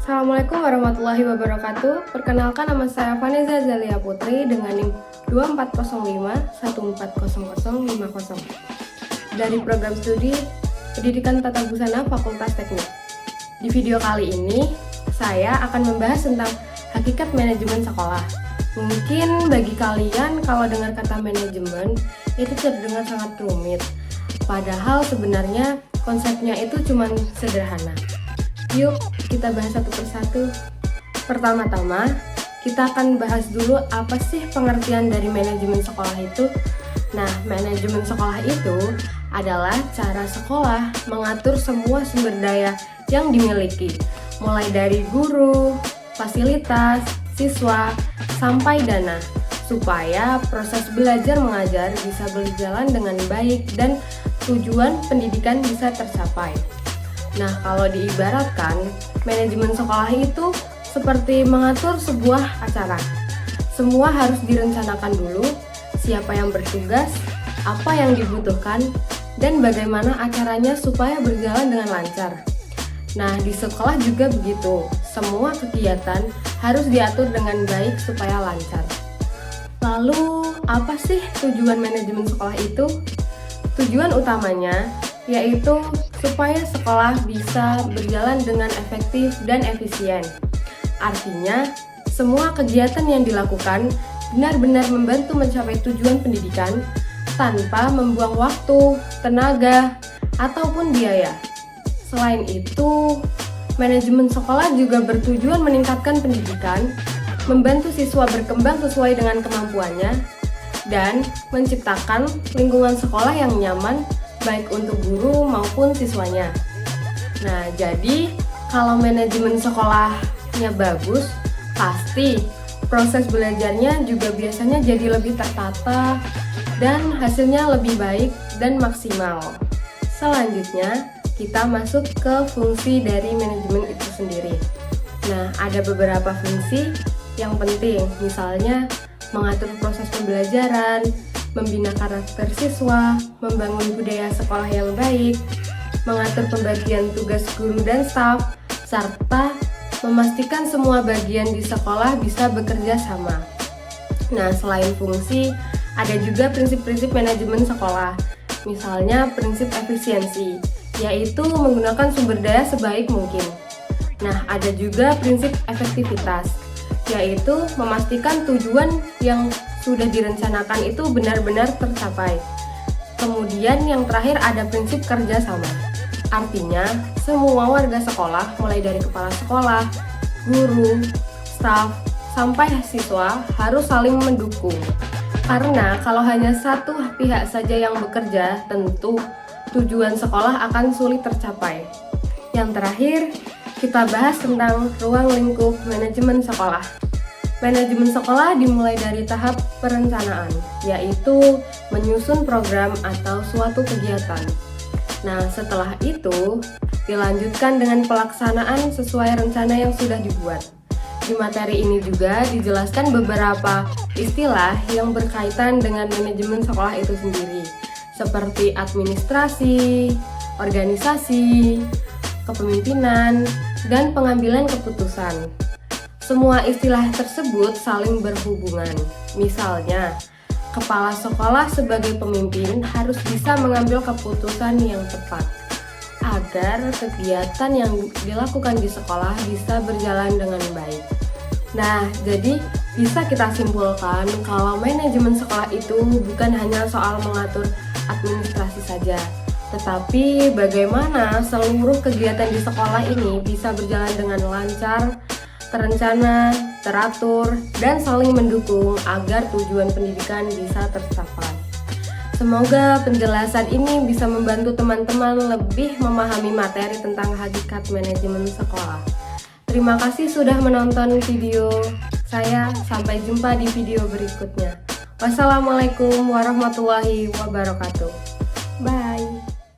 Assalamualaikum warahmatullahi wabarakatuh. Perkenalkan, nama saya Vanessa Zalia Putri dengan NIM 2405140050 dari program studi Pendidikan Tata Busana Fakultas Teknik. Di video kali ini, saya akan membahas tentang hakikat manajemen sekolah. Mungkin bagi kalian kalau dengar kata manajemen itu terdengar sangat rumit. Padahal sebenarnya konsepnya itu cuma sederhana. Yuk kita bahas satu persatu. Pertama-tama, kita akan bahas dulu apa sih pengertian dari manajemen sekolah itu. Nah, manajemen sekolah itu adalah cara sekolah mengatur semua sumber daya yang dimiliki, mulai dari guru, fasilitas, siswa, sampai dana, supaya proses belajar mengajar bisa berjalan dengan baik dan tujuan pendidikan bisa tercapai. Nah, kalau diibaratkan, manajemen sekolah itu seperti mengatur sebuah acara. Semua harus direncanakan dulu, siapa yang bertugas, apa yang dibutuhkan, dan bagaimana acaranya supaya berjalan dengan lancar. Nah, di sekolah juga begitu. Semua kegiatan harus diatur dengan baik supaya lancar. Lalu, apa sih tujuan manajemen sekolah itu? Tujuan utamanya yaitu supaya sekolah bisa berjalan dengan efektif dan efisien. Artinya, semua kegiatan yang dilakukan benar-benar membantu mencapai tujuan pendidikan tanpa membuang waktu, tenaga, ataupun biaya. Selain itu, manajemen sekolah juga bertujuan meningkatkan pendidikan, membantu siswa berkembang sesuai dengan kemampuannya, dan menciptakan lingkungan sekolah yang nyaman baik untuk guru maupun siswanya. Nah, jadi kalau manajemen sekolahnya bagus, pasti proses belajarnya juga biasanya jadi lebih tertata dan hasilnya lebih baik dan maksimal. Selanjutnya, kita masuk ke fungsi dari manajemen itu sendiri. Nah, ada beberapa fungsi yang penting, misalnya mengatur proses pembelajaran, membina karakter siswa, membangun budaya sekolah yang baik, mengatur pembagian tugas guru dan staf, serta memastikan semua bagian di sekolah bisa bekerja sama. Nah, selain fungsi, ada juga prinsip-prinsip manajemen sekolah. Misalnya prinsip efisiensi, yaitu menggunakan sumber daya sebaik mungkin. Nah, ada juga prinsip efektivitas, yaitu memastikan tujuan yang sudah direncanakan itu benar-benar tercapai. Kemudian yang terakhir ada prinsip kerjasama. Artinya, semua warga sekolah, mulai dari kepala sekolah, guru, staf, sampai siswa harus saling mendukung. Karena kalau hanya satu pihak saja yang bekerja, tentu tujuan sekolah akan sulit tercapai. Yang terakhir, kita bahas tentang ruang lingkup manajemen sekolah. Manajemen sekolah dimulai dari tahap perencanaan, yaitu menyusun program atau suatu kegiatan. Nah, setelah itu dilanjutkan dengan pelaksanaan sesuai rencana yang sudah dibuat. Di materi ini juga dijelaskan beberapa istilah yang berkaitan dengan manajemen sekolah itu sendiri, seperti administrasi, organisasi, kepemimpinan, dan pengambilan keputusan. Semua istilah tersebut saling berhubungan. Misalnya, kepala sekolah sebagai pemimpin harus bisa mengambil keputusan yang tepat agar kegiatan yang dilakukan di sekolah bisa berjalan dengan baik. Nah, jadi bisa kita simpulkan kalau manajemen sekolah itu bukan hanya soal mengatur administrasi saja, tetapi bagaimana seluruh kegiatan di sekolah ini bisa berjalan dengan lancar, terencana, teratur, dan saling mendukung agar tujuan pendidikan bisa tercapai. Semoga penjelasan ini bisa membantu teman-teman lebih memahami materi tentang hakikat manajemen sekolah. Terima kasih sudah menonton video saya. Sampai jumpa di video berikutnya. Wassalamualaikum warahmatullahi wabarakatuh. Bye.